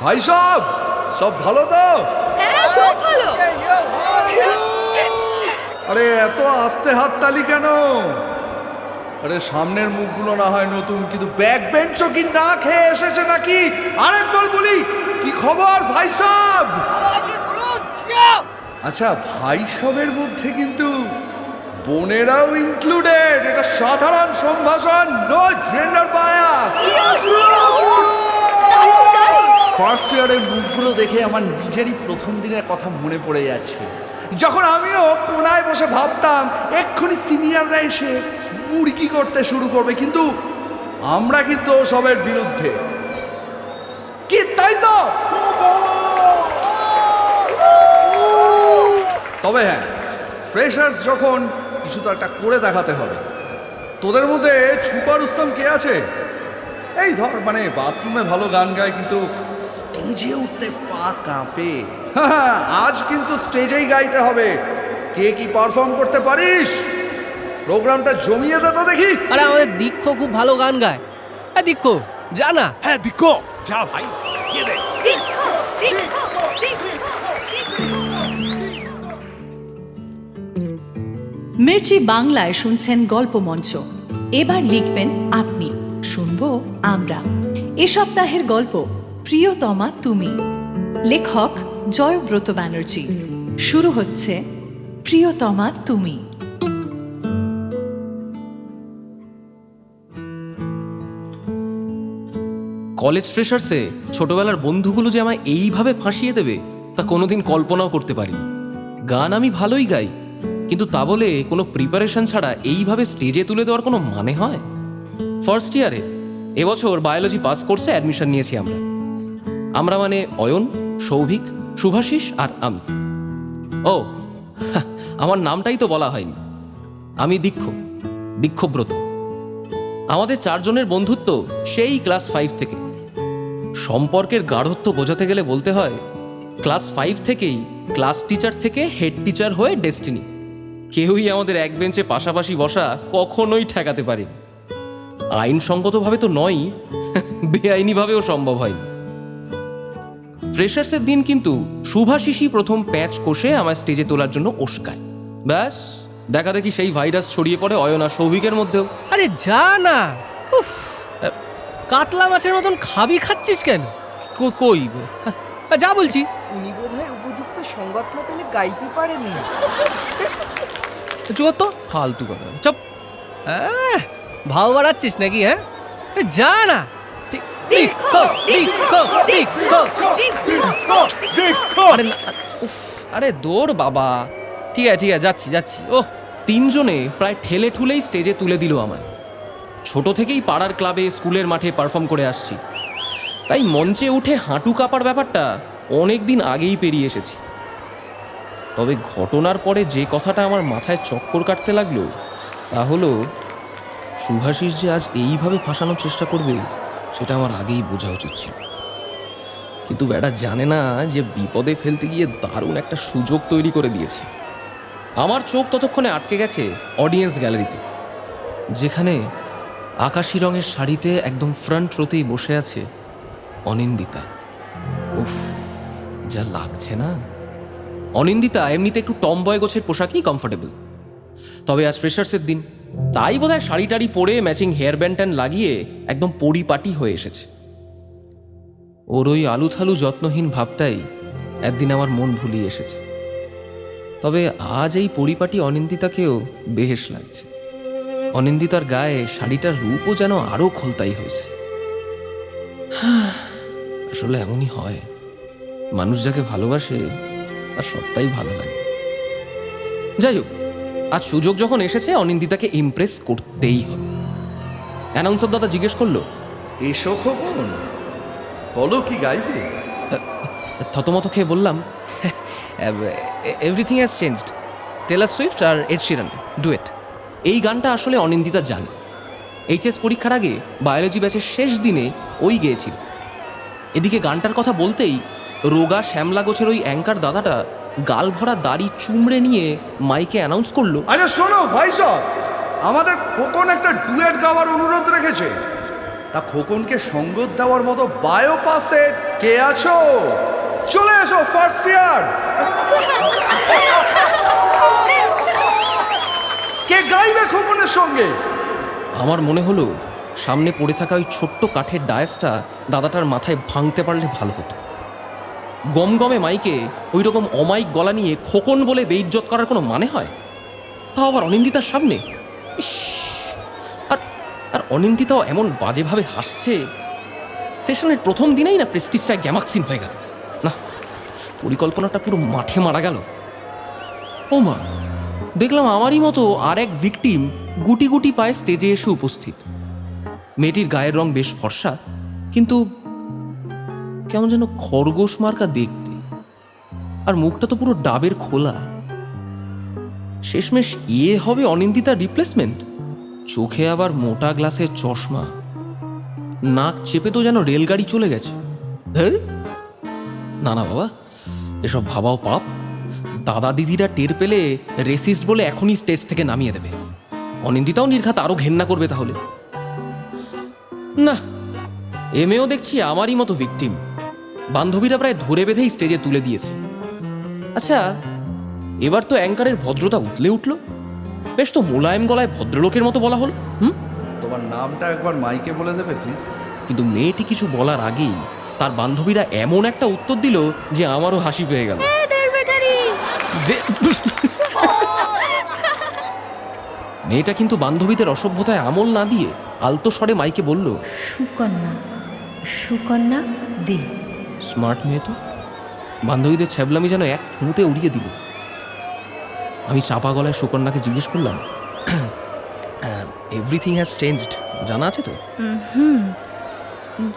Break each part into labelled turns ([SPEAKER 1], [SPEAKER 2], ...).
[SPEAKER 1] ভাই সব সব ভালো তো?
[SPEAKER 2] হ্যাঁ, সব ভালো।
[SPEAKER 1] আরে এত আস্তে হাততালি কেন? আরে সামনের মুখগুলো না হয় নতুন, কিন্তু ব্যাক বেঞ্চও কি না খেয়ে এসেছে নাকি? আরেকবার বলি, কি খবর ভাই সব? আচ্ছা, ভাই সবের মধ্যে কিন্তু বোনেরাও ইনক্লুডেড। এটা সাধারণ সম্ভাষণ, নো জেন্ডার বায়াস। ফার্স্ট ইয়ারের মুখগুলো দেখে আমার নিজেরই প্রথম দিনের কথা মনে পড়ে যাচ্ছে, যখন আমিও কোনায় বসে ভাবতাম এক্ষুনি সিনিয়ররা এসে মুরগি করতে শুরু করবে, কিন্তু আমরা কিন্তু সবের বিরুদ্ধে। কি তাই তো? তবে হ্যাঁ, ফ্রেশার্স যখন কিছু তো একটা করে দেখাতে হবে। তোদের মধ্যে ছুপা রুস্তম কে আছে? এই ধর, মানে বাথরুমে ভালো গান গায় কিন্তু স্টেজে উঠতে পা কাঁপে। আজ কিন্তু স্টেজেই গাইতে হবে। কে কি পারফর্ম করতে পারিস? প্রোগ্রামটা জমিয়ে দে তো দেখি।
[SPEAKER 3] আরে আমাদের দীক্ষ খুব ভালো গান গায়। হ্যাঁ দীক্ষ, যা না।
[SPEAKER 4] হ্যাঁ দীক্ষ, যা ভাই, দেখিয়ে দে।
[SPEAKER 5] মির্চি বাংলায় শুনছেন গল্প মঞ্চ। এবার লিখবেন আপনি, শুনবো আমরা। এ সপ্তাহের গল্প প্রিয়তমা তুমি, লেখক জয়ব্রত ব্যানার্জি। শুরু হচ্ছে প্রিয়তমা তুমি।
[SPEAKER 3] কলেজ ফ্রেশার্সে ছোটবেলার বন্ধুগুলো যে আমায় এইভাবে ফাঁসিয়ে দেবে তা কোনোদিন কল্পনাও করতে পারিনি। গান আমি ভালোই গাই, কিন্তু তা বলে কোনো প্রিপারেশন ছাড়া এইভাবে স্টেজে তুলে দেওয়ার কোনো মানে হয়? ফার্স্ট ইয়ারে এবছর বায়োলজি পাস কোর্সে অ্যাডমিশন নিয়েছি আমরা মানে অয়ন, সৌভিক, শুভাশিস আর আমি। ও আমার নামটাই তো বলা হয়নি। আমি দীক্ষব্রত। আমাদের চারজনের বন্ধুত্ব সেই ক্লাস 5 থেকে। সম্পর্কের গাঢ়ত্ব বোঝাতে গেলে বলতে হয় ক্লাস 5 থেকেই ক্লাস টিচার থেকে হেড টিচার হয়ে ডেস্টিনি। কেউই আমাদের এক বেঞ্চে পাশাপাশি বসা কখনোই ঠেকাতে পারেনি। আইনসঙ্গতভাবে তো নয়ই, বেআইনিভাবেও সম্ভব হয়নি। ফ্রেশার্সের দিন কিন্তু শুভাশিসই প্রথম প্যাচ কষে আমার স্টেজে তোলার জন্য ওস্কায়। ব্যাস দেখা দেখি সেই ভাইরাস ছড়িয়ে পড়ে অয়ন আর সৌভিকের মধ্যেও।
[SPEAKER 6] আরে যা না, উফ, কাতলা মাছের মতন খাবি খাচ্ছিস কেন? কই যা বলছি।
[SPEAKER 7] উনি বোধহয় উপযুক্ত সংবাদ না পেলে গাইতে পারেননি।
[SPEAKER 6] চুয়ার তো ফালতু কথা, চপ। ভাও বাড়াচ্ছিস নাকি? হ্যাঁ, যা না। আরে দৌড় বাবা। ঠিক আছে যাচ্ছি। ও
[SPEAKER 3] তিনজনে প্রায় ঠেলে ঠুলেই স্টেজে তুলে দিল আমায়। ছোট থেকেই পাড়ার ক্লাবে, স্কুলের মাঠে পারফর্ম করে আসছি, তাই মঞ্চে উঠে হাঁটু কাঁপার ব্যাপারটা অনেক দিন আগেই পেরিয়ে এসেছি। তবে ঘটনার পরে যে কথাটা আমার মাথায় চক্কর কাটতে লাগলো তা হলো শুভাশিস যে আজ এইভাবে ফাঁসানোর চেষ্টা করবে সেটা আমার আগেই বোঝা উচিত ছিল। কিন্তু ব্যাটা জানে না যে বিপদে ফেলতে গিয়ে দারুণ একটা সুযোগ তৈরি করে দিয়েছে। আমার চোখ ততক্ষণে আটকে গেছে অডিয়েন্স গ্যালারিতে, যেখানে আকাশি রঙের শাড়িতে একদম ফ্রন্ট রোতেই বসে আছে অনিন্দিতা। উফ, যা লাগছে না। অনিন্দিতা এমনিতে একটু টমবয় গোছের পোশাকেই কমফোর্টেবল, তবে আজ ফ্রেশার্সের দিন, তাই বোধহয় শাড়ি টাড়ি পরে ম্যাচিং হেয়ার ব্যান্ড ট্যান্ড লাগিয়ে একদম পরিপাটি হয়ে এসেছে। ওর ওই আলুথালু যত্নহীন ভাবটাই একদিন আমার মন ভুলিয়ে এসেছে। তবে আজ এই পরিপাটি অনিন্দিতাকেও বেহেশ লাগছে। অনিন্দিতার গায়ে শাড়িটার রূপও যেন আরো খোলতাই হয়েছে। আসলে এমনই হয়, মানুষ যাকে ভালোবাসে তার সবটাই ভালো লাগে। যাই হোক, আজ সুযোগ যখন এসেছে অনিন্দিতাকে ইমপ্রেস করতেই হবে। অ্যানাউন্সার দাদা জিজ্ঞেস করলো,
[SPEAKER 1] এসো খোকন, বলো কি গাইবে?
[SPEAKER 3] থতমত খেয়ে বললাম, everything has changed, Taylor Swift আর এড শিরান ডুয়েট। এই গানটা আসলে অনিন্দিতা জানে। এইচএস পরীক্ষার আগে বায়োলজি ব্যাচের শেষ দিনে ওই গেয়েছিল। এদিকে গানটার কথা বলতেই রোগা শ্যামলা গোছের ওই অ্যাঙ্কার দাদাটা গাল ভরা দাড়ি চুমড়ে নিয়ে মাইকে অ্যানাউন্স করলো,
[SPEAKER 1] আচ্ছা শোনো ভাই সব, আমাদের খোকন একটা ডুয়েট গাওয়ার অনুরোধ রেখেছে। তা খোকনকে সঙ্গত দেওয়ার মতো বায়োপাসে কে আছো? চলে এসো ফার্স্ট ইয়ার। কে গাইবে খোকনের সঙ্গে?
[SPEAKER 3] আমার মনে হলো সামনে পড়ে থাকা ওই ছোট্ট কাঠের ডায়াসটা দাদাটার মাথায় ভাঙতে পারলে ভালো হতো। গমগমে মাইকে ওই রকম অমাইক গলা নিয়ে খোকন বলে বেইজ্জত করার কোনো মানে হয়? তাও আবার অনিন্দিতার সামনে। ইস! আর আর অনিন্দিতাও এমন বাজেভাবে হাসছে। সেশনের প্রথম দিনেই না প্রেস্টিজটা গ্যামাক্সিন হয়ে গেল। না, পরিকল্পনাটা পুরো মাঠে মারা গেল। ও মা, দেখলাম আমারই মতো আর এক ভিকটিম গুটি গুটি পায়ে স্টেজে এসে উপস্থিত। মেয়েটির গায়ের রং বেশ ফর্সা, কিন্তু কেমন যেন খরগোশ মার্কা দেখতে, আর মুখটা তো পুরো ডাবের খোলা। শেষমেশ হবে অনিন্দিতার রিপ্লেসমেন্ট। চোখে আবার মোটা গ্লাসের চশমা, নাক চেপে তো যেন রেলগাড়ি চলে গেছে। হ্যাঁ, না না বাবা, এসব ভাবাও পাপ। দাদা দিদিরা টের পেলে রেসিস্ট বলে এখনই স্টেজ থেকে নামিয়ে দেবে। অনিন্দিতাও নির্ঘাত আরো ঘেন্না করবে তাহলে। না, এ মেয়েও দেখছি আমারই মতো ভিকটিম। বান্ধবীরা প্রায় ধরে বেঁধেই স্টেজে তুলে দিয়েছে। আচ্ছা, এবার তো অ্যাঙ্কারের ভদ্রতা উতলে উঠল। বেশ তো মোলায়েম গলায় ভদ্রলোকের মতো বলা হলো।
[SPEAKER 1] তোমার নামটা একবার মাইকে বলে দেবে প্লিজ?
[SPEAKER 3] কিন্তু মেয়েটি কিছু বলার আগেই তার বান্ধবীরা এমন একটা উত্তর দিল যে আমারও হাসি পেয়ে গেল। মেয়েটা কিন্তু বান্ধবীদের অসভ্যতায় আমল না দিয়ে আলতো স্বরে মাইকে বলল,
[SPEAKER 2] সুকন্যা, সুকন্যা দে।
[SPEAKER 3] স্মার্ট মেয়ে তো। বান্ধবীদের ছ্যাবলামি যেন এক ফুঁতে উড়িয়ে দিল। আমি চাপা গলায় সুকন্যাকে জিজ্ঞেস করলাম, এভরিথিং হ্যাজ চেঞ্জড, জানা আছে তো?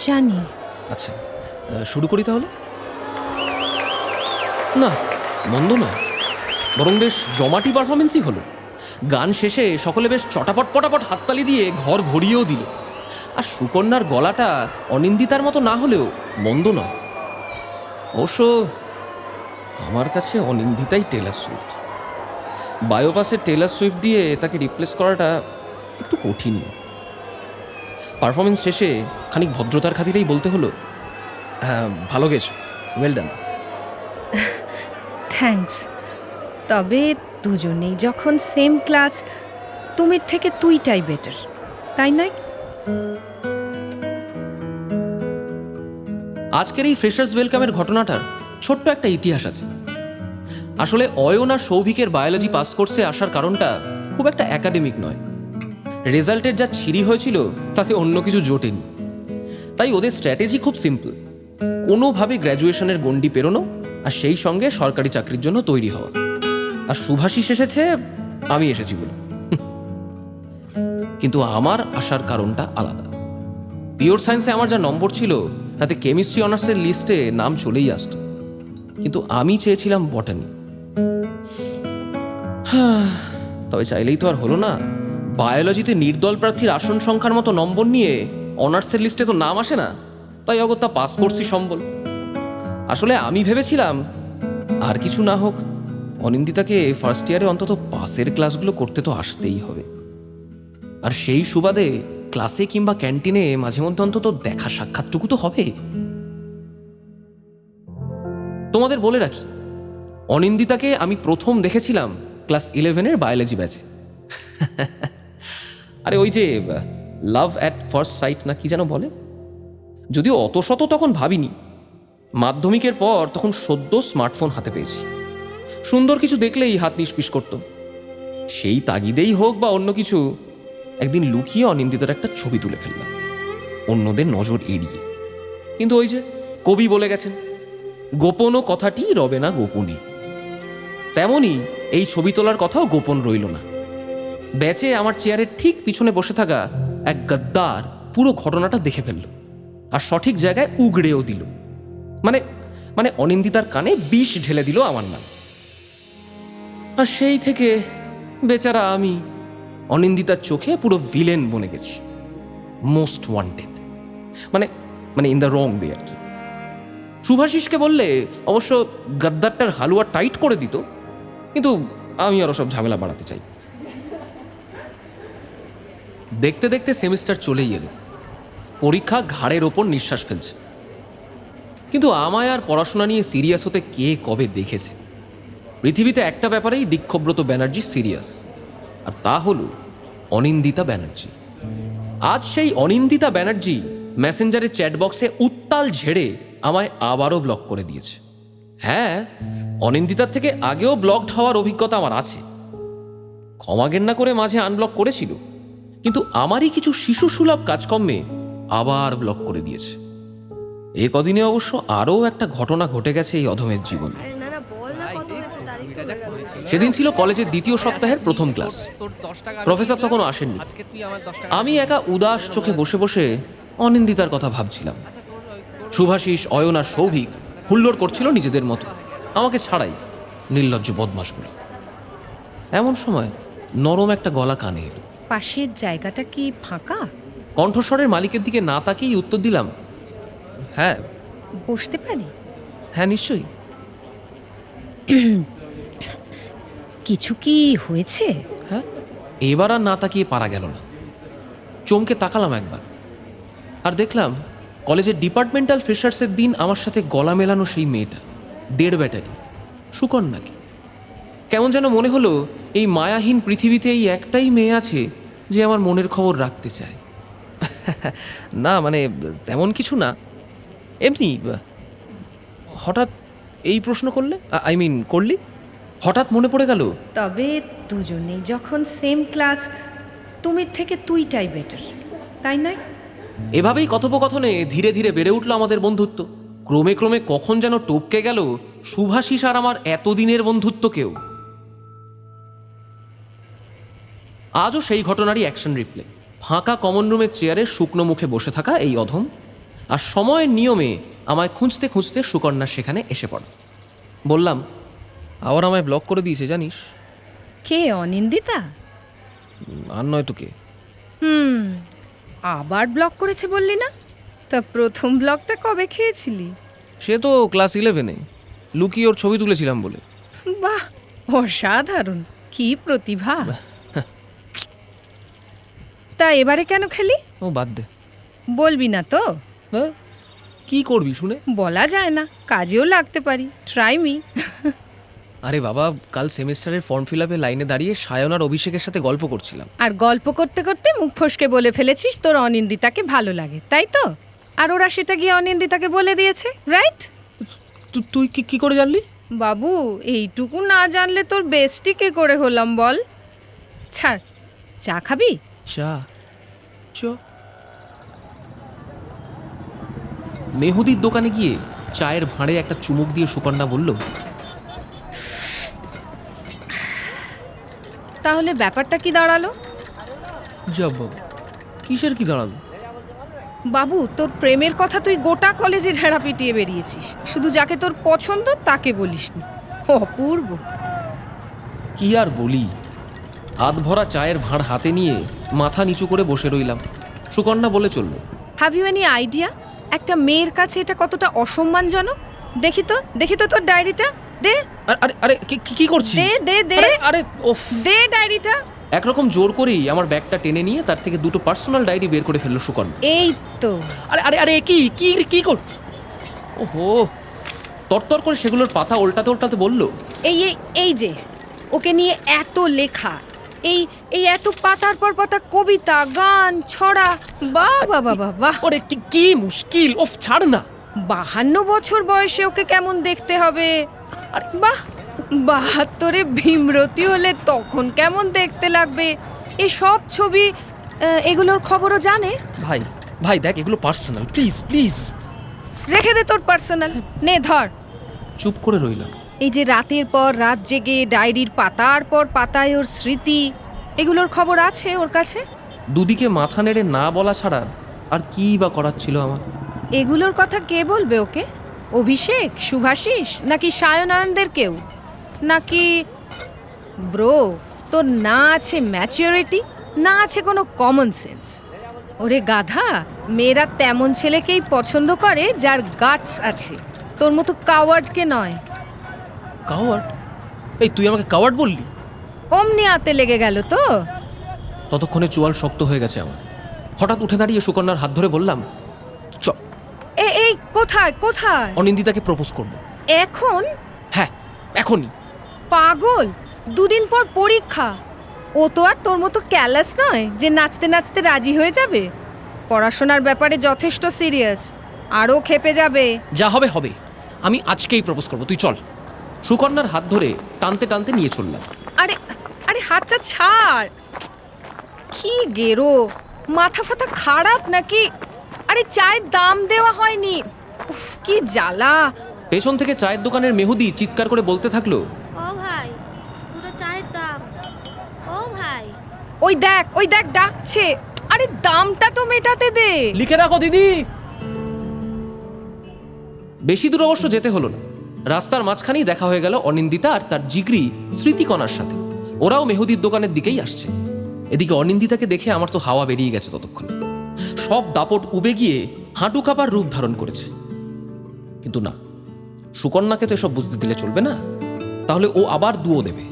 [SPEAKER 2] জানি।
[SPEAKER 3] আচ্ছা, শুরু করি তাহলে। না, মন্দ নয়, বরং বেশ জমাটি পারফরমেন্সই হলো। গান শেষে সকলে বেশ চটাপট পটাপট হাততালি দিয়ে ঘর ভরিয়েও দিল। আর সুকন্যার গলাটা অনিন্দিতার মতো না হলেও মন্দ নয়। অবশ্য আমার কাছে অনিন্দিতাই টেলর সুইফট। বায়োপাসের টেলর সুইফট দিয়ে তাকে রিপ্লেস করাটা একটু কঠিনই। পারফরমেন্স শেষে খানিক ভদ্রতার খাতিরেই বলতে হলো, হ্যাঁ, ভালো গেছো, ওয়েল ডান।
[SPEAKER 2] থ্যাঙ্কস। তবে দুজনেই যখন সেম ক্লাস, তুমির থেকে তুইটাই বেটার, তাই নয়?
[SPEAKER 3] আজকের এই ফ্রেশার্স ওয়েলকামের ঘটনাটার ছোট্ট একটা ইতিহাস আছে। আসলে অয়ন আর সৌভিকের বায়োলজি পাস কোর্সে আসার কারণটা খুব একটা একাডেমিক নয়। রেজাল্টের যা ছিরি হয়েছিল তাতে অন্য কিছু জোটেনি। তাই ওদের স্ট্র্যাটেজি খুব সিম্পল, কোনোভাবে গ্র্যাজুয়েশনের গণ্ডি পেরোনো আর সেই সঙ্গে সরকারি চাকরির জন্য তৈরি হওয়া। আর সুভাষিস এসেছে, আমি এসেছি বলে। কিন্তু আমার আসার কারণটা আলাদা। পিওর সায়েন্সে আমার যা নম্বর ছিল তাতে কেমিস্ট্রি অনার্সের লিস্টে নাম চলেই আসতো, কিন্তু আমি চেয়েছিলাম বটানি। তবে চাইলেই তো আর হলো না। বায়োলজিতে নির্দল প্রার্থীর আসন সংখ্যার মতো নম্বর নিয়ে অনার্সের লিস্টে তো নাম আসে না, তাই অগত্যা পাস করছি সম্বল। আসলে আমি ভেবেছিলাম আর কিছু না হোক, অনিন্দিতাকে ফার্স্ট ইয়ারে অন্তত পাসের ক্লাসগুলো করতে তো আসতেই হবে। আর সেই সুবাদে ক্লাসে কিংবা ক্যান্টিনে মাঝে মধ্যে অন্তত দেখা সাক্ষাৎটুকু তো হবে। তোমাদের বলে রাখি, অনিন্দিতাকে আমি প্রথম দেখেছিলাম ক্লাস 11-এর বায়োলজি ব্যাচে। আরে ওই যে লাভ অ্যাট ফার্স্ট সাইট না কি যেন বলে। যদিও অত শত তখন ভাবিনি। মাধ্যমিকের পর তখন সদ্য স্মার্টফোন হাতে পেয়েছি। সুন্দর কিছু দেখলেই হাত নিষ্পিস করত। সেই তাগিদেই হোক বা অন্য কিছু, একদিন লুকিয়ে অনিন্দিতার একটা ছবি তুলে ফেললাম, অন্যদের নজর এড়িয়ে। কিন্তু ওই যে কবি বলে গেছেন, গোপনও কথাটি রবে না গোপনে। তেমনি এই ছবি তোলার কথাও গোপন রইল না। ব্যাচে আমার চেয়ারের ঠিক পিছনে বসে থাকা এক গদ্দার পুরো ঘটনাটা দেখে ফেলল আর সঠিক জায়গায় উগড়েও দিল। মানে অনিন্দিতার কানে বিষ ঢেলে দিল আমার নাম। আর সেই থেকে বেচারা আমি অনিন্দিতার চোখে পুরো ভিলেন বনে গেছি, মোস্ট ওয়ান্টেড। মানে ইন দ্য রং ওয়ে আর কি। সুভাষিসকে বললে অবশ্য গদ্দারটার হালুয়া টাইট করে দিত, কিন্তু আমি আরও সব ঝামেলা বাড়াতে চাই। দেখতে দেখতে সেমিস্টার চলেই এলো। পরীক্ষা ঘাড়ের ওপর নিঃশ্বাস ফেলছে। কিন্তু আমায় আর পড়াশোনা নিয়ে সিরিয়াস হতে কে কবে দেখেছে? পৃথিবীতে একটা ব্যাপারেই দীক্ষব্রত ব্যানার্জি সিরিয়াস, আর তা হলো অনিন্দিতা ব্যানার্জি। আজ সেই অনিন্দিতা ব্যানার্জি মেসেঞ্জারের চ্যাটবক্সে উত্তাল ঝেড়ে আমায় আবারও ব্লক করে দিয়েছে। হ্যাঁ, অনিন্দিতার থেকে আগেও ব্লকড হওয়ার অভিজ্ঞতা আমার আছে। ক্ষমা ঘেন্না করে মাঝে আনব্লক করেছিল, কিন্তু আমারই কিছু শিশুসুলভ কাজকর্মে আবার ব্লক করে দিয়েছে। এ কদিনে অবশ্য আরও একটা ঘটনা ঘটে গেছে এই অধমের জীবনে। সেদিন ছিল কলেজের দ্বিতীয় সপ্তাহের প্রথম ক্লাস। প্রফেসর তখনও আসেননি। আমি একা উদাস চোখে বসে বসে অনিন্দিতার কথা ভাবছিলাম। শুভাশিস, অয়ন আর সৌভিক হুল্লোড় করছিল নিজেদের মতো, আমাকে ছাড়াই, নির্লজ্জ বদমাশগুলো। এমন সময় নরম একটা গলা কানে এলো।
[SPEAKER 2] পাশের জায়গাটা কি ফাঁকা?
[SPEAKER 3] কণ্ঠস্বরের মালিকের দিকে না তাকিয়েই উত্তর দিলাম, হ্যাঁ
[SPEAKER 2] বসতে পারি?
[SPEAKER 3] হ্যাঁ নিশ্চয়ই।
[SPEAKER 2] কিছু কি হয়েছে?
[SPEAKER 3] হ্যাঁ, এবার আর না তাকিয়ে পারা গেল না। চমকে তাকালাম একবার, আর দেখলাম কলেজের ডিপার্টমেন্টাল ফ্রেশার্সের দিন আমার সাথে গলা মেলানো সেই মেয়েটা, 1.5 ব্যাটারি, সুকন্যাকে। কেমন যেন মনে হলো এই মায়াহীন পৃথিবীতে এই একটাই মেয়ে আছে যে আমার মনের খবর রাখতে চায়। না মানে তেমন কিছু না, এমনি। হঠাৎ এই প্রশ্ন করলে, করলি, হঠাৎ মনে পড়ে গেল।
[SPEAKER 2] তবে দুজনেই যখন সেম ক্লাস, তুমির থেকে তুইটাই বেটার, তাই নয়?
[SPEAKER 3] এভাবেই কথোপকথনে ধীরে ধীরে বেড়ে উঠল আমাদের বন্ধুত্ব। ক্রমে ক্রমে কখন যেন টপকে গেল শুভাশিস আর আমার এতদিনের বন্ধুত্বকেও। আজও সেই ঘটনারই অ্যাকশন রিপ্লে। ফাঁকা কমন রুমের চেয়ারে শুকনো মুখে বসে থাকা এই অধম, আর সময়ের নিয়মে আমায় খুঁজতে খুঁজতে সুকন্যা সেখানে এসে পড়ে। বললাম, আবার আমায় ব্লক করে দিয়েছে জানিস।
[SPEAKER 2] কে, অনিন্দিতা?
[SPEAKER 3] আর নয় তো কে।
[SPEAKER 2] আবার ব্লক করেছে বললি না? তা প্রথম ব্লকটা কবে খেয়েছিলি?
[SPEAKER 3] সে তো ক্লাস 11-এ লুকিয়ে ওর ছবি তুলেছিলাম বলে।
[SPEAKER 2] বাহ, অসাধারণ, কি প্রতিভা! তা এবারে কেন খেলি?
[SPEAKER 3] ও বাদ দে,
[SPEAKER 2] বলবি না তো?
[SPEAKER 3] কি করবি শুনে?
[SPEAKER 2] বলা যায় না, কাজেও লাগতে পারি, ট্রাই মি।
[SPEAKER 3] আরে বাবা, কাল সেমিস্টারের ফর্ম ফিল আপে লাইনে দাঁড়িয়ে সায়ন আর অভিষেকের সাথে গল্প করছিলাম।
[SPEAKER 2] আর গল্প করতে করতে মুখ ফসকে বলে ফেলেছিস তোর অনিন্দিতাকে ভালো লাগে, তাই তো? আর ওরা সেটা গিয়ে অনিন্দিতাকে বলে দিয়েছে, রাইট?
[SPEAKER 3] তুই কি করে জানলি?
[SPEAKER 2] বাবু, এইটুকু না জানলে তোর বেস্টি কে করে হলাম বল? ছাড়, চা খাবি?
[SPEAKER 3] চা মেহুদির দোকানে গিয়ে চায়ের ভাঁড়ে একটা চুমুক দিয়ে সুকন্যা বলল,
[SPEAKER 2] তাহলে ব্যাপারটা কি দাঁড়ালো?
[SPEAKER 3] যাব কিসের কি দাঁড়ালো?
[SPEAKER 2] বাবু, তোর প্রেমের কথা তুই গোটা কলেজে ঢেড়া পিটিয়ে বেরিয়েছিস, শুধু যাকে তোর পছন্দ তাকে বলিসনি। অপূর্ব।
[SPEAKER 3] কি আর বলি, হাত ভরা চায়ের ভাঁড় হাতে নিয়ে মাথা নিচু করে বসে রইলাম। সুকন্যা বলে চলল,
[SPEAKER 2] হ্যাভ ইউ এনি আইডিয়া একটা মেয়ের কাছে এটা কতটা অসম্মানজনক? দেখি তো তোর ডায়েরিটা দে।
[SPEAKER 3] আরে আরে কি করছিস?
[SPEAKER 2] দে
[SPEAKER 3] আরে ওফ,
[SPEAKER 2] দে ডায়েরিটা।
[SPEAKER 3] একরকম জোর করেই আমার ব্যাগটা টেনে নিয়ে তার থেকে 2টো পার্সোনাল ডায়েরি বের করে ফেললো সুকন্যা।
[SPEAKER 2] এই তো।
[SPEAKER 3] আরে আরে আরে কি কর, ওহো, তরতর করে সেগুলোর পাতা উল্টাতে বলল,
[SPEAKER 2] এই যে ওকে নিয়ে এত লেখা, এই এত পাতার পর পাতা কবিতা, গান, ছড়া, বাহ।
[SPEAKER 3] ওরে কি মুশকিল, ওফ ছাড় না।
[SPEAKER 2] 52 বছর বয়সে ওকে কেমন দেখতে হবে? বাহ, 72-এ ভীমরতি হলে তখন কেমন দেখতে লাগবে? এই সব ছবি, এগুলোর খবরও জানে।
[SPEAKER 3] ভাই দেখ, এগুলো পার্সোনাল, প্লিজ
[SPEAKER 2] রেখে দে তোর পার্সোনাল, নে ধর।
[SPEAKER 3] চুপ করে রইলাম।
[SPEAKER 2] এই যে রাতের পর রাত জেগে ডায়েরির পাতার পর পাতায় ওর স্মৃতি, এগুলোর খবর আছে ওর কাছে?
[SPEAKER 3] দুদিকে মাথা নেড়ে না বলা ছাড়া আর কি বা করার ছিল আমার?
[SPEAKER 2] এগুলোর কথা কে বলবে ওকে? অভিষেক, শুভাশিস, নাকি সায়নায়নদের কেউ? নাকি ব্রো, তোর না আছে ম্যাচিওরিটি, না আছে কোনো কমন সেন্স? ওরে গাধা, মেয়েরা তেমন ছেলেকেই পছন্দ করে যার গাটস আছে, তোর মতো কাওয়ার্ডকে নয়।
[SPEAKER 3] কাওয়ার্ড? এই তুই আমাকে কাওয়ার্ড বললি?
[SPEAKER 2] অমনি আতে লেগে গেল তো?
[SPEAKER 3] ততক্ষণে চোয়াল শক্ত হয়ে গেছে আমার। হঠাৎ উঠে দাঁড়িয়ে সুকন্যার হাত ধরে বললাম, চ
[SPEAKER 2] এই কোথায় কোথায়?
[SPEAKER 3] অনিন্দিতাকে প্রপোজ করব।
[SPEAKER 2] এখন?
[SPEAKER 3] হ্যাঁ, এখনই।
[SPEAKER 2] পাগল, 2 দিন পর পরীক্ষা। ও তো আর তোর মতো ক্যালাস নয় যে নাচতে নাচতে রাজি হয়ে যাবে। পড়াশোনার ব্যাপারে যথেষ্ট সিরিয়াস, আরও খেপে যাবে।
[SPEAKER 3] যা হবে হবে, আমি আজকেই প্রপোজ করব, তুই চল। সুকন্যার হাত ধরে টানতে টানতে নিয়ে চললাম।
[SPEAKER 2] আরে আরে হাতটা ছাড়। কি গেরো, মাথা ফাতা খারাপ নাকি? আরে চায়ের দাম দেওয়া হয়নি। উফ, কি জ্বালা।
[SPEAKER 3] পেছন থেকে চায়ের দোকানের মেহুদি চিৎকার করে বলতে থাকলো,
[SPEAKER 8] ও ভাই, দুটো চায়ের দাম। ও ভাই,
[SPEAKER 2] ওই দেখ ডাকছে। আরে দামটা তো মেটাতে দে।
[SPEAKER 3] লিখে রাখো দিদি। বেশি দূর অবশ্য যেতে হলো না, রাস্তার মাঝখানেই দেখা হয়ে গেল অনিন্দিতা আর তার জিগরি স্মৃতিকণার সাথে। ওরাও মেহুদির দোকানের দিকেই আসছে। এদিকে অনিন্দিতাকে দেখে আমার তো হাওয়া বেরিয়ে গেছে ততক্ষণে। সব দাপট উবে গিয়ে হাঁটু কাঁপার রূপ ধারণ করেছে। কিন্তু না, সুকন্যাকে তো এসব বুঝতে দিলে চলবে না, তাহলে ও আবার দুও দেবে।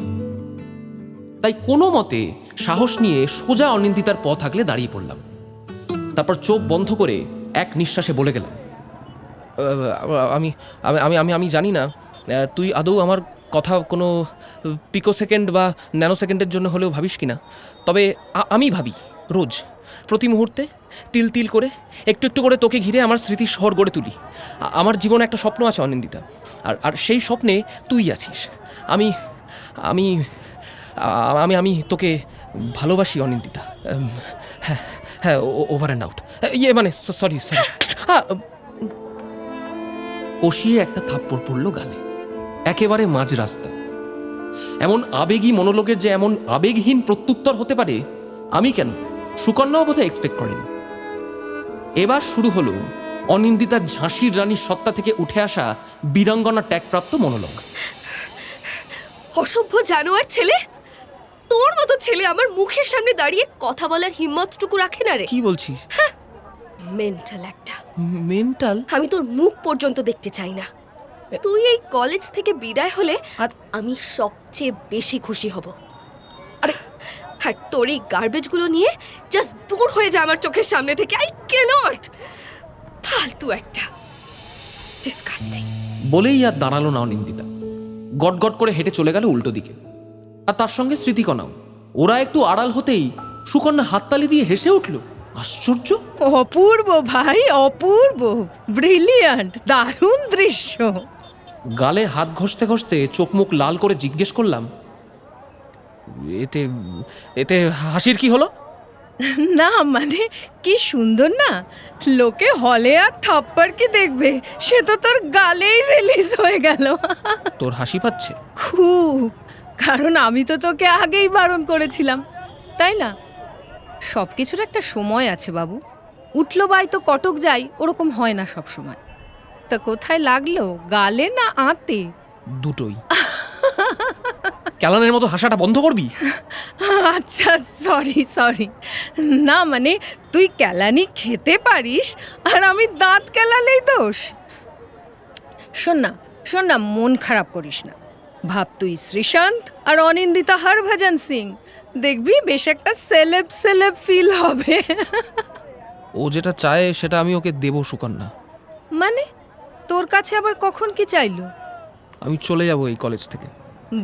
[SPEAKER 3] তাই কোনো মতে সাহস নিয়ে সোজা অনিন্দিতার পথ আগলে দাঁড়িয়ে পড়লাম। তারপর চোখ বন্ধ করে এক নিঃশ্বাসে বলে গেলাম, আমি আমি আমি আমি জানি না তুই আদৌ আমার কথা কোনো পিকো সেকেন্ড বা ন্যানো সেকেন্ডের জন্য হলেও ভাবিস কিনা, তবে আমি ভাবি রোজ, প্রতি মুহূর্তে তিল তিল করে একটু একটু করে তোকে ঘিরে আমার স্মৃতির শহর গড়ে তুলি। আমার জীবনে একটা স্বপ্ন আছে অনিন্দিতা, আর সেই স্বপ্নে তুই আছিস। আমি আমি আমি আমি তোকে ভালোবাসি অনিন্দিতা। হ্যাঁ হ্যাঁ, ওভার অ্যান্ড আউট। মানে সরি। কষিয়ে একটা থাপ্পড় পড়ল গালে, একেবারে মাঝ রাস্তা। এমন আবেগী মনোলোগের যে এমন আবেগহীন প্রত্যুত্তর হতে পারে, আমি কেন, সুকন্যাও বোধহয় এক্সপেক্ট করেনি। এবার শুরু হলো অনিন্দিতার ঝাঁসির রানীর সত্তা থেকে উঠে আসা বীরাঙ্গনা ট্যাগপ্রাপ্ত মনোলগ।
[SPEAKER 8] অসভ্য জানোয়ার ছেলে, তোর মতো ছেলে আমার মুখের সামনে দাঁড়িয়ে কথা বলার হিম্মতটুকু রাখে না রে।
[SPEAKER 3] কি বলছিস?
[SPEAKER 8] মেন্টাল একটা।
[SPEAKER 3] মেন্টাল?
[SPEAKER 8] আমি তোর মুখ পর্যন্ত দেখতে চাই না। তুই এই কলেজ থেকে বিদায় হলে
[SPEAKER 3] আর
[SPEAKER 8] আমি সবচেয়ে বেশি খুশি হব। আরে আর তোর এই গার্বেজগুলো নিয়ে জাস্ট দূর হয়ে যা আমার চোখের সামনে থেকে। I can't. ফালতু একটা, ডিসকাস্টিং।
[SPEAKER 3] বলেই আর দাঁড়ালো না অনিন্দিতা, গটগট করে হেঁটে চলে গেল উল্টো দিকে। আর তার সঙ্গে স্মৃতিকণাও। ওরা একটু আড়াল হতেই সুকন্যা হাততালি দিয়ে হেসে উঠল। আশ্চর্য!
[SPEAKER 2] অপূর্ব ভাই, অপূর্ব, ব্রিলিয়ান্ট, দারুণ দৃশ্য।
[SPEAKER 3] গালে হাত ঘষতে ঘষতে চোখ মুখ লাল করে জিজ্ঞেস করলাম, এতে এতে হাসির কি হলো?
[SPEAKER 2] না মানে কি সুন্দর না, লোকে হলে আর থাপ্পড় কি দেখবে, সে তো তোর গালেই রিলিজ হয়ে গেল।
[SPEAKER 3] তোর হাসি পাচ্ছে?
[SPEAKER 2] খুব, কারণ আমি তো তোকে আগেই বারণ করেছিলাম, তাই না? সব কিছুর একটা সময় আছে বাবু। উঠলো বাই তো কটক যাই, ওরকম হয় না সব সময়। তা কোথায় লাগলো, গালে না আঁতে?
[SPEAKER 3] দুটোই। ক্যালানের মতো হাসাটা বন্ধ করবি?
[SPEAKER 2] আচ্ছা সরি। না মানে তুই কেলানি খেতে পারিস আর আমি দাঁত কেলালেই দোষ। শোন না, মন খারাপ করিস না। ভাব তুই শ্রীশান্ত আর অনিন্দিতা হরভজন সিং, দেখবি বেশ একটা সেলেব ফিল হবে।
[SPEAKER 3] ও যেটা চায় সেটা আমি ওকে দেবো সুকন্যা।
[SPEAKER 2] মানে তোর কাছে আবার কখন কি চাইলো?
[SPEAKER 3] আমি চলে যাব এই কলেজ থেকে।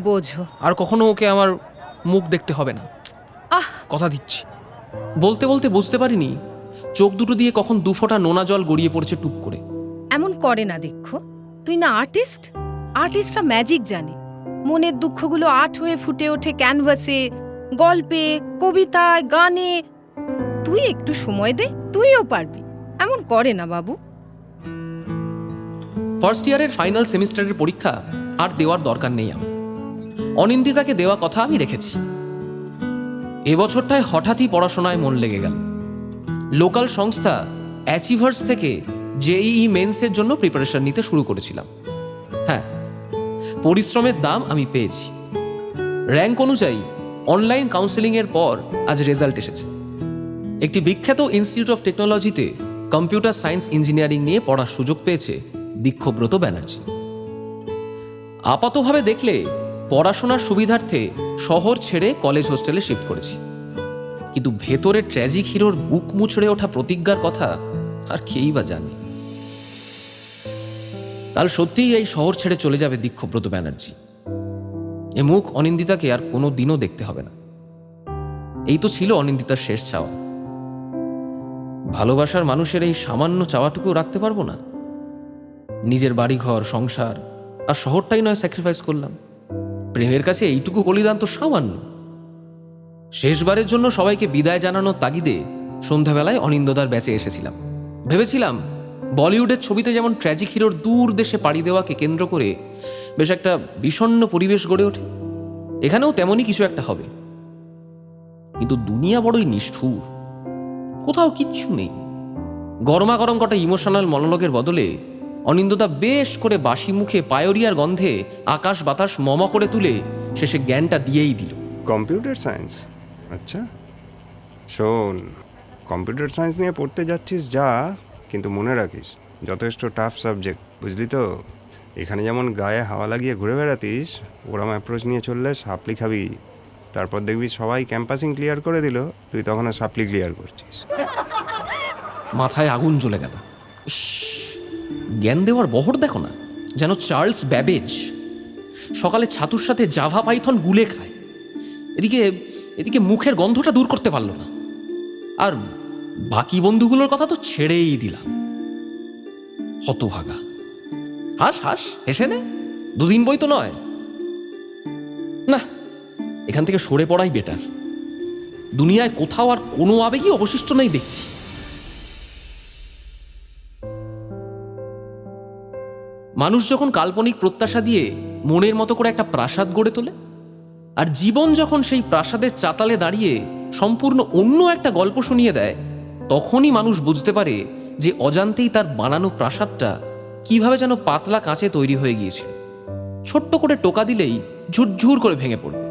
[SPEAKER 2] বোঝো,
[SPEAKER 3] আর কখনো ওকে আমার মুখ দেখতে হবে না, কথা দিচ্ছি। বলতে বলতে বুঝতে পারিনি চোখ দুটো দিয়ে কখন 2 ফোঁটা নোনা জল গড়িয়ে পড়েছে টুপ করে।
[SPEAKER 2] এমন করে না দেখো, তুই না আর্টিস্টরা ম্যাজিক জানে। মনের দুঃখগুলো আর্ট হয়ে ফুটে ওঠে ক্যানভাসে, গল্পে, কবিতায়, গানে। তুই একটু সময় দে, তুইও পারবি। এমন করে না বাবু।
[SPEAKER 3] ফার্স্ট ইয়ারের ফাইনাল সেমিস্টারের পরীক্ষা আর দেওয়ার দরকার নেই আমার। অনিন্দিতাকে দেওয়া কথা আমি রেখেছি। এবছরটায় হঠাৎই পড়াশোনায় মন লেগে গেল। লোকাল সংস্থা অ্যাচিভার্স থেকে জেইই মেন্সের জন্য প্রিপারেশন নিতে শুরু করেছিলাম। হ্যাঁ, পরিশ্রমের দাম আমি পেয়েছি। র্যাঙ্ক অনুযায়ী অনলাইন কাউন্সেলিংয়ের পর আজ রেজাল্ট এসেছে। একটি বিখ্যাত ইনস্টিটিউট অফ টেকনোলজিতে কম্পিউটার সায়েন্স ইঞ্জিনিয়ারিং নিয়ে পড়ার সুযোগ পেয়েছে দীক্ষব্রত ব্যানার্জি। আপাতভাবে দেখলে পড়াশোনার সুবিধার্থে শহর ছেড়ে কলেজ হোস্টেলে শিফট করেছি। কিন্তু ভেতরে ট্র্যাজিক হিরোর বুক মুচড়ে ওঠা প্রতিজ্ঞার কথা আর কেই বা জানে। কাল সত্যিই এই শহর ছেড়ে চলে যাবে দীক্ষব্রত ব্যানার্জি। এ মুখ অনিন্দিতাকে আর কোনো দিনও দেখতে হবে না। এই তো ছিল অনিন্দিতার শেষ চাওয়া। ভালোবাসার মানুষের এই সামান্য চাওয়াটুকু রাখতে পারবো না? নিজের বাড়িঘর, সংসার আর শহরটাই নয় স্যাক্রিফাইস করলাম। প্রেমের কাছে এইটুকু বলিদান তো সামান্য। শেষবারের জন্য সবাইকে বিদায় জানানোর তাগিদে সন্ধ্যাবেলায় অনিন্দদার ব্যাচে এসেছিলাম। ভেবেছিলাম বলিউডের ছবিতে যেমন ট্র্যাজিক হিরোর দূর দেশে পাড়ি দেওয়াকে কেন্দ্র করে বেশ একটা বিষণ্ণ পরিবেশ গড়ে ওঠে, এখানেও তেমনই কিছু একটা হবে। কিন্তু দুনিয়া বড়ই নিষ্ঠুর, কোথাও কিচ্ছু নেই। গরমা গরম কটা ইমোশনাল মনোলগের বদলে অনিন্দদা বেশ করে বাসি মুখে পায়োরিয়ার গন্ধে আকাশ বাতাস মম করে তুলে শেষে জ্ঞানটা দিয়েই দিল।
[SPEAKER 9] Computer science? আচ্ছা শোন, কম্পিউটার সায়েন্স নিয়ে পড়তে যাচ্ছিস যা, কিন্তু মনে রাখিস যথেষ্ট টাফ সাবজেক্ট, বুঝলি তো? এখানে যেমন গায়ে হাওয়া লাগিয়ে ঘুরে বেড়াতিস, ওরম অ্যাপ্রোচ নিয়ে চললে সাপ্লি খাবি। তারপর দেখবি সবাই ক্যাম্পাসিং ক্লিয়ার করে দিল, তুই তখনও সাপ্লি ক্লিয়ার করছিস।
[SPEAKER 3] মাথায় আগুন জ্বলে গেল। ইস, জ্ঞান দেওয়ার বহর দেখো না, যেন চার্লস ব্যাবেজ সকালে ছাতুর সাথে জাভা পাইথন গুলে খায়। এদিকে এদিকে মুখের গন্ধটা দূর করতে পারলো না। আর বাকি বন্ধুগুলোর কথা তো ছেড়েই দিলাম। হতভাগা। হাস হাস, হেসে নে, দুদিন বই তো নয়। না, এখান থেকে সরে পড়াই বেটার। দুনিয়ায় কোথাও আর কোনো আবেগই অবশিষ্ট নেই দেখছি। মানুষ যখন কাল্পনিক প্রত্যাশা দিয়ে মনের মতো করে একটা প্রাসাদ গড়ে তোলে, আর জীবন যখন সেই প্রাসাদের চাতালে দাঁড়িয়ে সম্পূর্ণ অন্য একটা গল্প শুনিয়ে দেয়, তখনই মানুষ বুঝতে পারে যে অজান্তেই তার বানানো প্রাসাদটা কিভাবে যেন পাতলা কাঁচে তৈরি হয়ে গিয়েছিল। ছোট্ট করে টোকা দিলেই ঝুরঝুর করে ভেঙে পড়বে।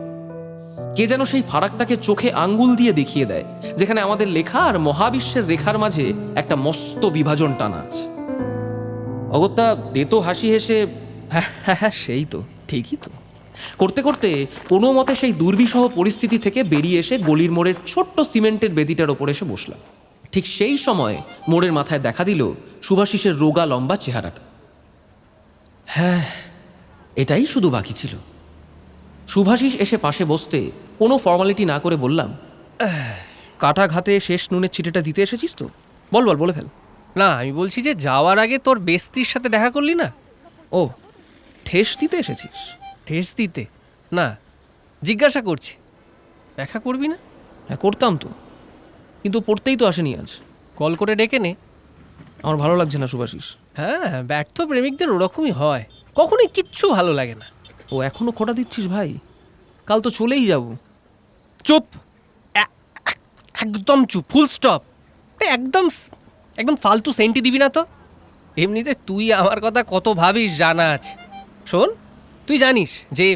[SPEAKER 3] কে যেন সেই ফারাকটাকে চোখে আঙ্গুল দিয়ে দেখিয়ে দেয়, যেখানে আমাদের লেখা আর মহাবিশ্বের রেখার মাঝে একটা মস্ত বিভাজন টানা আছে। অগত্যা দে তো হাসি হেসে, হ্যাঁ হ্যাঁ সেই তো, ঠিকই তো করতে করতে কোনো মতে সেই দুর্বিষহ পরিস্থিতি থেকে বেরিয়ে এসে গলির মোড়ের ছোট্ট সিমেন্টের বেদিটার ওপর এসে বসলাম। ঠিক সেই সময় মোড়ের মাথায় দেখা দিল শুভাশিসের রোগা লম্বা চেহারাটা। হ্যাঁ, এটাই শুধু বাকি ছিল। শুভাশিস এসে পাশে বসতে কোনো ফর্মালিটি না করে বললাম, কাটা ঘাতে শেষ নুনের ছিটেটা দিতে এসেছিস তো? বল বল, বলে ফেল।
[SPEAKER 6] না, আমি বলছি যে যাওয়ার আগে তোর বেস্তির সাথে দেখা করলি না?
[SPEAKER 3] ও, ঠেস দিতে এসেছিস?
[SPEAKER 6] ঠেস দিতে না, জিজ্ঞাসা করছি, দেখা করবি না?
[SPEAKER 3] হ্যাঁ, করতাম তো, কিন্তু পড়তেই তো আসেনি আজ।
[SPEAKER 6] কল করে ডেকে নে।
[SPEAKER 3] আমার ভালো লাগছে না শুভাশিস।
[SPEAKER 6] হ্যাঁ, ব্যর্থ প্রেমিকদের ওরকমই হয়, কখনোই কিচ্ছু ভালো লাগে না।
[SPEAKER 3] ও এখনো খোটা দিচ্ছিস ভাই? কাল তো চলেই যাব।
[SPEAKER 6] চুপ, একদম চুপ, ফুল স্টপ। একদম একদম ফালতু সেন্টি দিবি না তো। এমনিতে তুই আমার কথা কত ভাবিস জানা আছে। শোন, তুই জানিস যে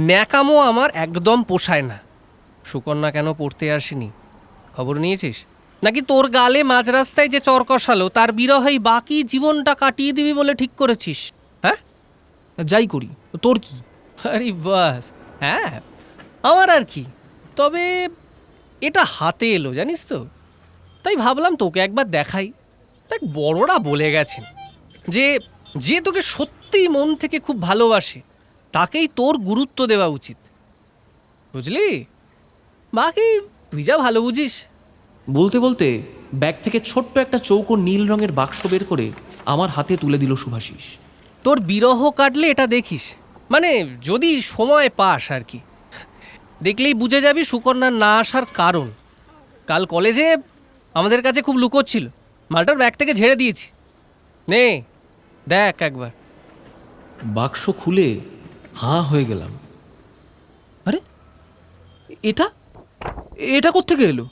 [SPEAKER 6] ন্যাকামো আমার একদম পোষায় না। সুকন্যা কেন পড়তে আসেনি খবর নিয়েছিস? নাকি তোর গালে মাঝ রাস্তায় যে চর কষালো তার বিরহেই বাকি জীবনটা কাটিয়ে দিবি বলে ঠিক করেছিস? হ্যাঁ,
[SPEAKER 3] যাই করি, তোর কি?
[SPEAKER 6] আরে বাস, হ্যাঁ আমার আর কি। তবে এটা হাতে এলো জানিস তো, তাই ভাবলাম তোকে একবার দেখাই। দেখ, বড়রা বলে গেছেন যে যে তোকে সত্যিই মন থেকে খুব ভালোবাসে তাকেই তোর গুরুত্ব দেওয়া উচিত, বুঝলি? বাকি তুই যা ভালো বুঝিস।
[SPEAKER 3] বলতে বলতে ব্যাগ থেকে ছোট্ট একটা চৌকো নীল রঙের বাক্স বের করে আমার হাতে তুলে দিল শুভাশিস।
[SPEAKER 6] তোর বিরহ কাটলে এটা দেখিস, মানে যদি সময় পাস আর কি। দেখলেই বুঝে যাবি সুকন্যার না আসার কারণ। কাল কলেজে আমাদের কাছে খুব লুকোচ্ছিল, মালটার ব্যাগ থেকে ঝেড়ে দিয়েছি। নে দেখ একবার।
[SPEAKER 3] বাক্স খুলে হাঁ হয়ে গেলাম। আরে এটা এটা কোত্থেকে এলো?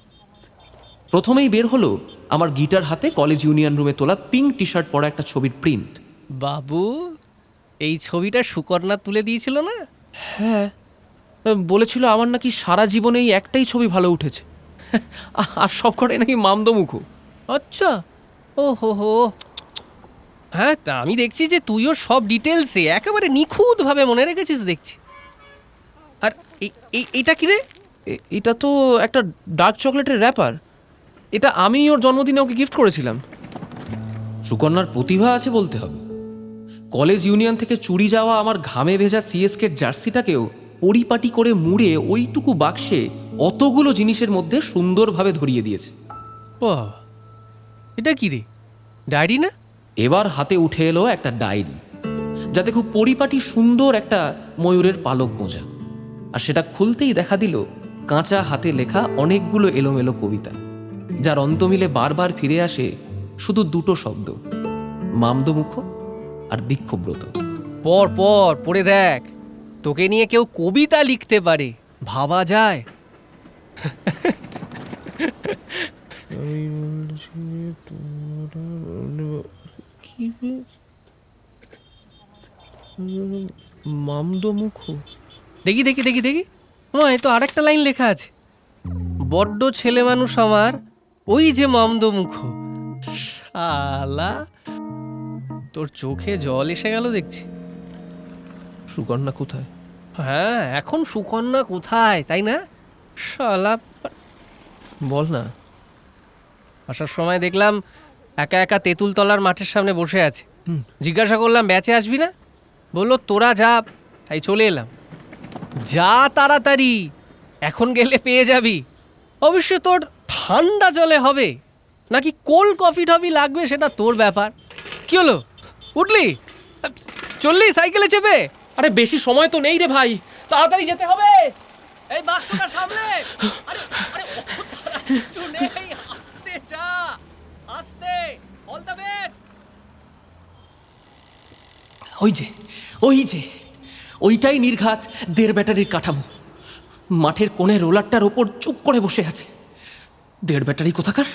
[SPEAKER 3] প্রথমেই বের হলো আমার গিটার হাতে কলেজ ইউনিয়ন রুমে তোলা পিঙ্ক টি শার্ট পরা একটা ছবির প্রিন্ট।
[SPEAKER 6] বাবু, এই ছবিটা সুকন্যা তুলে দিয়েছিল না?
[SPEAKER 3] হ্যাঁ, বলেছিল আমার নাকি সারা জীবনে এই একটাই ছবি ভালো উঠেছে, আর সব কটাই নাকি মামদমুখো।
[SPEAKER 6] আচ্ছা, ও হো, হ্যাঁ তা আমি দেখছি যে তুইও সব ডিটেলসে একেবারে নিখুঁতভাবে মনে রেখেছিস দেখছি। আর এইটা কি রে?
[SPEAKER 3] এটা তো একটা ডার্ক চকলেটের র্যাপার। এটা আমি ওর জন্মদিনে ওকে গিফট করেছিলাম। সুকন্যার প্রতিভা আছে বলতে হবে। কলেজ ইউনিয়ন থেকে চুরি যাওয়া আমার ঘামে ভেজা সিএসকের জার্সিটাকেও পরিপাটি করে মুড়ে ওইটুকু বাক্সে অতগুলো জিনিসের মধ্যে সুন্দরভাবে ধরিয়ে দিয়েছে।
[SPEAKER 6] বাহ, এটা কি রে, ডায়েরি না?
[SPEAKER 3] এবার হাতে উঠে এলো একটা ডায়েরি, যাতে খুব পরিপাটি সুন্দর একটা ময়ূরের পালক গোঁজা, আর সেটা খুলতেই দেখা দিল কাঁচা হাতে লেখা অনেকগুলো এলোমেলো কবিতা, যার অন্ত মিলে বারবার ফিরে আসে শুধু দুটো শব্দ, মামদমুখ আর দীক্ষব্রত।
[SPEAKER 6] পর পর পড়ে দেখ, তোকে নিয়ে কেউ কবিতা লিখতে পারে, ভাবা যায়?
[SPEAKER 3] মামদমুখ,
[SPEAKER 6] দেখি দেখি দেখি দেখি, এ তো আরেকটা লাইন লেখা আছে, বড্ড ছেলে মানুষ আমার, ওই যে মমদমুখ। শালা, তোর চোখে জল এসে গেল দেখছি।
[SPEAKER 3] সুকন্যা কোথায়?
[SPEAKER 6] হ্যাঁ, এখন সুকন্যা কোথায়, তাই না? শালা,
[SPEAKER 3] বল না।
[SPEAKER 6] আসার সময় দেখলাম একা একা তেঁতুলতলার মাঠের সামনে বসে আছে। জিজ্ঞাসা করলাম ব্যাচে আসবি না, বললো তোরা যা, তাই চলে এলাম। যা তাড়াতাড়ি, এখন গেলে পেয়ে যাবি। অবশ্য তোর ঠান্ডা জলে হবে নাকি কোল্ড কফি টফি লাগবে সেটা তোর ব্যাপার। কি হলো, উঠলি? চললি সাইকেলে চেপে?
[SPEAKER 3] আরে বেশি সময় তো নেই রে ভাই, তাড়াতাড়ি যেতে হবে।
[SPEAKER 6] এই বাক্সটা সামলে। আরে আরে, কিছু নেই, আস্তে যা, আস্তে। All the best.
[SPEAKER 3] ওই যে ওইটাই নির্ঘাত 1.5 ব্যাটারির কাঠামো। মাঠের কোণে রোলারটার ওপর চুপ করে বসে আছে। 1.5 ব্যাটারি কোথাকার?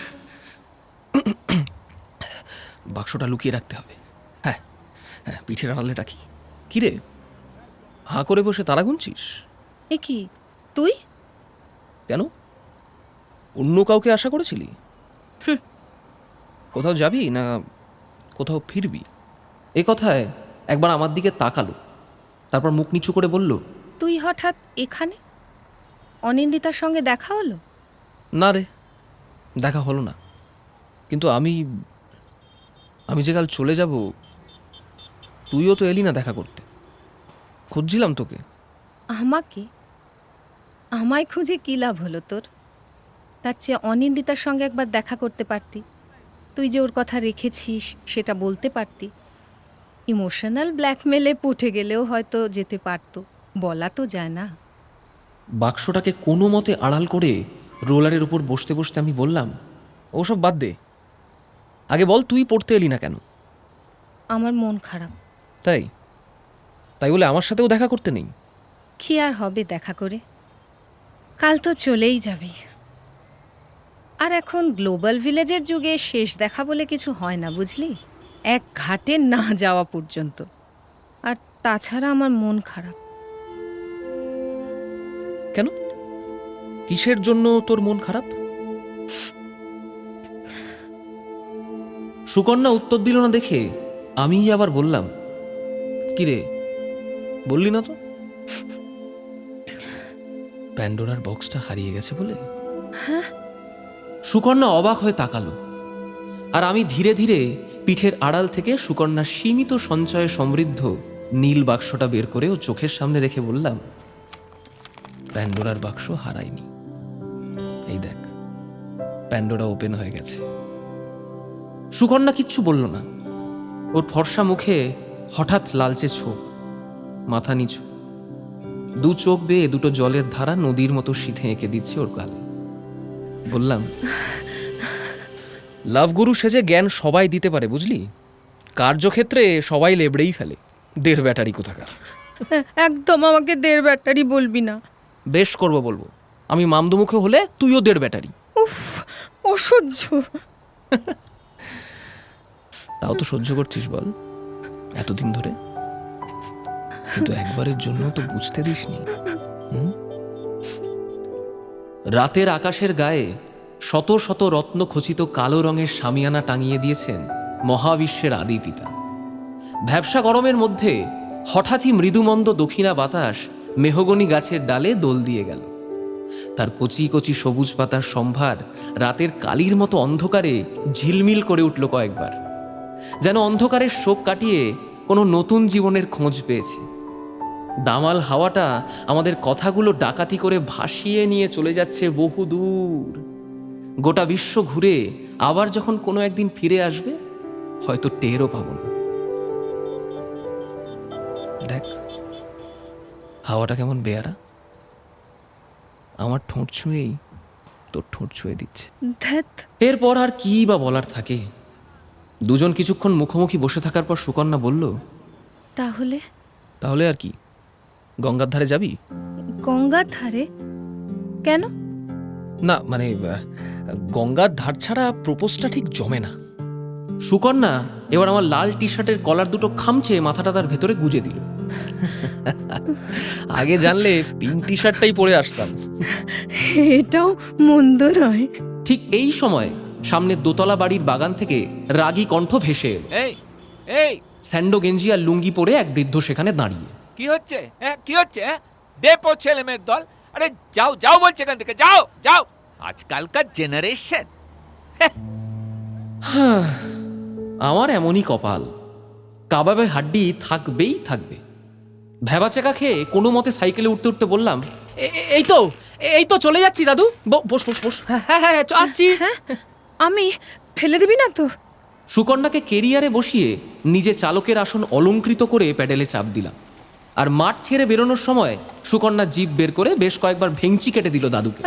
[SPEAKER 3] বাক্সটা লুকিয়ে রাখতে হবে। হ্যাঁ হ্যাঁ, পিঠের আড়ালে রাখি। কিরে, হাঁ করে বসে তারা গুনছিস?
[SPEAKER 2] এ কি তুই?
[SPEAKER 3] কেন, অন্য কাউকে আশা করেছিলি? কোথাও যাবি না কোথাও ফিরবি? এ কথায় একবার আমার দিকে তাকালো, তারপর মুখ নিচু করে বলল,
[SPEAKER 2] তুই হঠাৎ এখানে? অনিন্দিতার সঙ্গে দেখা হলো?
[SPEAKER 3] না রে, দেখা হলো না। কিন্তু আমি যে কাল চলে যাব, তুইও তো এলি না দেখা করতে। খুঁজছিলাম তোকে।
[SPEAKER 2] আমাকে? আমায় খুঁজে কী লাভ হলো তোর? তার চেয়ে অনিন্দিতার সঙ্গে একবার দেখা করতে পারতি। তুই যে ওর কথা রেখেছিস সেটা বলতে পারতি। ইমোশনাল ব্ল্যাকমেলে পটে গেলেও হয়তো যেতে পারতো, বলা তো যায় না।
[SPEAKER 3] বাক্সটাকে কোনো মতে আড়াল করে রোলারের উপর বসতে বসতে আমি বললাম, ওসব বাদ দে, আগে বল তুই পড়তে এলি না কেন?
[SPEAKER 2] আমার মন খারাপ।
[SPEAKER 3] তাই বলে আমার সাথেও দেখা করতে নেই?
[SPEAKER 2] কি আর হবে দেখা করে, কাল তো চলেই যাবি। আর এখন গ্লোবাল ভিলেজের যুগে শেষ দেখা বলে কিছু হয় না, বুঝলি? এক ঘাটে না যাওয়া পর্যন্ত। আর তাছাড়া আমার মন খারাপ।
[SPEAKER 3] কেন, কিসের জন্য তোর মন খারাপ? সুকন্যা উত্তর দিল না দেখে আমি আবার বললাম, কিরে, বললি না তো? প্যান্ডোরার বক্সটা হারিয়ে গেছে বলে? সুকন্যা অবাক হয়ে তাকালো, আর আমি ধীরে ধীরে পিঠের আড়াল থেকে সুকন্যার সীমিত সঞ্চয়ে সমৃদ্ধ নীল বাক্সটা বের করে ও চোখের সামনে রেখে বললাম, প্যান্ডোরার বাক্স হারায়নি। এই দেখ, প্যান্ডোরা ওপেন হয়ে গেছে। সুকন্যা কিচ্ছু বলল না। ওর ফর্সা মুখে হঠাৎ লালচে ছোপ, মাথা নিচু, দু চোখ বেয়ে দুটো জলের ধারা নদীর মতো সিধে এঁকে দিচ্ছে ওর গালে। বললাম, লাভ গুরু সেজে জ্ঞান সবাই দিতে পারে, বুঝলি? কার্যক্ষেত্রে সবাই লেবড়েই ফেলে। 1.5 ব্যাটারি কোথাকার।
[SPEAKER 2] একদম আমাকে 1.5 ব্যাটারি বলবি না।
[SPEAKER 3] বেশ করবো, বলবো। আমি মামদুমুখে হলে তুইও 1.5 ব্যাটারি।
[SPEAKER 2] উফ, অসহ্য।
[SPEAKER 3] তাও তো সহ্য করছিস বল, এতদিন ধরে। কিন্তু একবারের জন্য তো বুঝতে দিসনি। রাতের আকাশের গায়ে শত শত রত্ন খচিত কালো রঙের শামিয়ানা টাঙিয়ে দিয়েছেন মহাবিশ্বের আদি পিতা। ভ্যাবসা গরমের মধ্যে হঠাৎই মৃদুমন্দ দক্ষিণা বাতাস মেহগনি গাছের ডালে দোল দিয়ে গেল। তার কচি কচি সবুজ পাতার সম্ভার রাতের কালির মতো অন্ধকারে ঝিলমিল করে উঠল কয়েকবার, যেন অন্ধকারের শোক কাটিয়ে কোনো নতুন জীবনের খোঁজ পেয়েছে। দামাল হাওয়াটা আমাদের কথাগুলো ডাকাতি করে ভাসিয়ে নিয়ে চলে যাচ্ছে বহু দূর। গোটা বিশ্ব ঘুরে আবার যখন কোনো একদিন ফিরে আসবে, হয়তো টেরও পাবো না। দেখ হাওয়াটা কেমন বেয়ারা, আমার ঠোঁট ছুঁয়েই তোর ঠোঁট ছুঁয়ে দিচ্ছে।
[SPEAKER 2] ধ্যাৎ,
[SPEAKER 3] এরপর আর কি বা বলার থাকে। দুজন কিছুক্ষণ মুখোমুখি বসে থাকার পর সুকন্যা বলল,
[SPEAKER 2] তাহলে
[SPEAKER 3] তাহলে আর কি, গঙ্গার ধারে যাবি?
[SPEAKER 2] গঙ্গার ধারে কেন?
[SPEAKER 3] না মানে গঙ্গার ধার ছাড়া প্রপোজটা ঠিক জমে না। সুকন্যা এবার আমার লাল টি শার্টের কলার দুটো খামচে মাথাটা তার ভেতরে গুজে দিল। আগে জানলে পিঙ্ক টি শার্টটাই পরে আসতাম।
[SPEAKER 2] এটাও মন্দ নয়।
[SPEAKER 3] ঠিক এই সময় সামনে দোতলা বাড়ির বাগান থেকে রাগী কণ্ঠ ভেসে এলো।
[SPEAKER 4] এই এই
[SPEAKER 3] স্যান্ডো গেঞ্জি আর লুঙ্গি পরে এক বৃদ্ধ সেখানে দাঁড়িয়ে।
[SPEAKER 4] কি হচ্ছে? হ্যাঁ কি হচ্ছে? হ্যাঁ ডেপো ছেলে মেয়ের দল, আরে যাও যাও বলছে এখান থেকে, যাও যাও। আজকালকার জেনারেশন।
[SPEAKER 3] আমার এমনই কপাল, কাবাবে হাড্ডি থাকবেই থাকবে। ভ্যাবাচাকা খেয়ে কোনো মতে সাইকেলে উঠতে উঠতে বললাম, এই তো চলে যাচ্ছি দাদু। বস বস বস। হ্যাঁ হ্যাঁ হ্যাঁ আসছি।
[SPEAKER 2] হ্যাঁ, আমি ফেলে দিবি না তো?
[SPEAKER 3] সুকন্যাকে কেরিয়ারে বসিয়ে নিজে চালকের আসন অলংকৃত করে প্যাডেলে চাপ দিলাম। আর মাঠ ছেড়ে বেরোনোর সময় সুকন্যা জিভ বের করে বেশ কয়েকবার ভেঙচি কেটে দিল দাদুকে।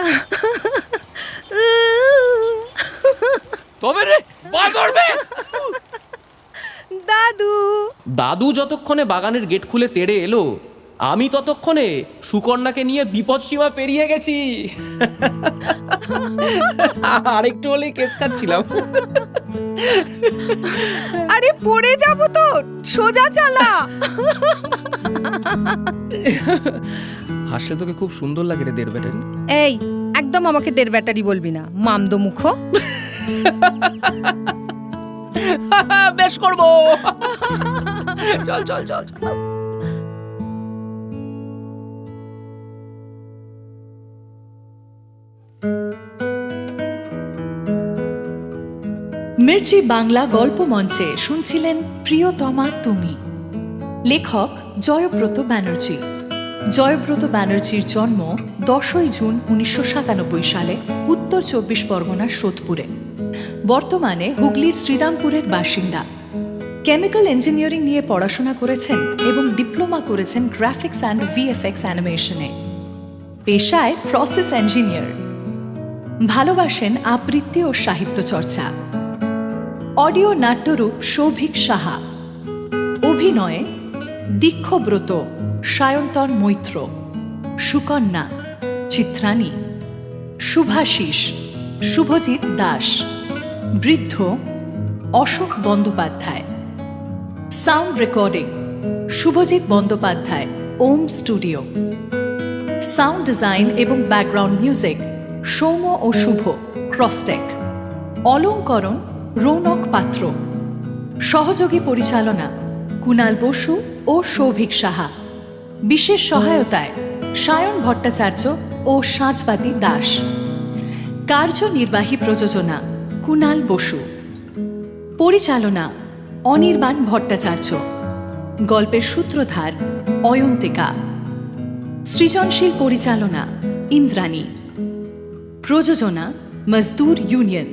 [SPEAKER 4] তবে রে ভয় করবে।
[SPEAKER 2] দাদু
[SPEAKER 3] দাদু যতক্ষণে বাগানের গেট খুলে তেড়ে এলো, আমি ততক্ষণে সুকন্যাকে নিয়ে বিপদ সীমা পেরিয়ে গেছি। আরেকটু হলেই কেস খাচ্ছিলাম।
[SPEAKER 2] আরে পড়ে যাব তো, সোজা চালা।
[SPEAKER 3] হাসলে তোকে খুব সুন্দর লাগে রে দেড় ব্যাটারি।
[SPEAKER 2] এই একদম আমাকে দেড় ব্যাটারি বলবি না, মামদো মুখ।
[SPEAKER 3] বেশ করবো। চল চল চল চল।
[SPEAKER 5] মির্চি বাংলা গল্প মঞ্চে শুনছিলেন প্রিয়তমা তুমি। লেখক জয়ব্রত ব্যানার্জি। জয়ব্রত ব্যানার্জির জন্ম 10ই জুন 1997 সালে উত্তর 24 পরগনার সোদপুরে। বর্তমানে হুগলির শ্রীরামপুরের বাসিন্দা। কেমিক্যাল ইঞ্জিনিয়ারিং নিয়ে পড়াশোনা করেছেন এবং ডিপ্লোমা করেছেন গ্রাফিক্স অ্যান্ড ভিএফএক্স অ্যানিমেশনে। পেশায় প্রসেস ইঞ্জিনিয়ার। ভালোবাসেন আবৃত্তি ও সাহিত্য চর্চা। অডিও নাট্যরূপ সৌভিক সাহা। অভিনয়ে দীক্ষব্রত, সায়ন্তন মৈত্র, সুকন্যা, চিত্রাণী, শুভাশিস, শুভজিৎ দাস, বৃদ্ধ অশোক বন্দ্যোপাধ্যায়। সাউন্ড রেকর্ডিং শুভজিৎ বন্দ্যোপাধ্যায়, ওম স্টুডিও। সাউন্ড ডিজাইন এবং ব্যাকগ্রাউন্ড মিউজিক সৌম্য ও শুভ, ক্রসটেক। অলংকরণ রৌনক পাত্র। সহযোগী পরিচালনা কুণাল বসু ও সৌভিক সাহা। বিশেষ সহায়তায় সায়ন ভট্টাচার্য ও সাঁচবাদী দাস। কার্যনির্বাহী প্রযোজনা কুণাল বসু। পরিচালনা অনির্বাণ ভট্টাচার্য। গল্পের সূত্রধার অয়ন্তিকা। সৃজনশীল পরিচালনা ইন্দ্রাণী। প্রযোজনা মজদুর ইউনিয়ন।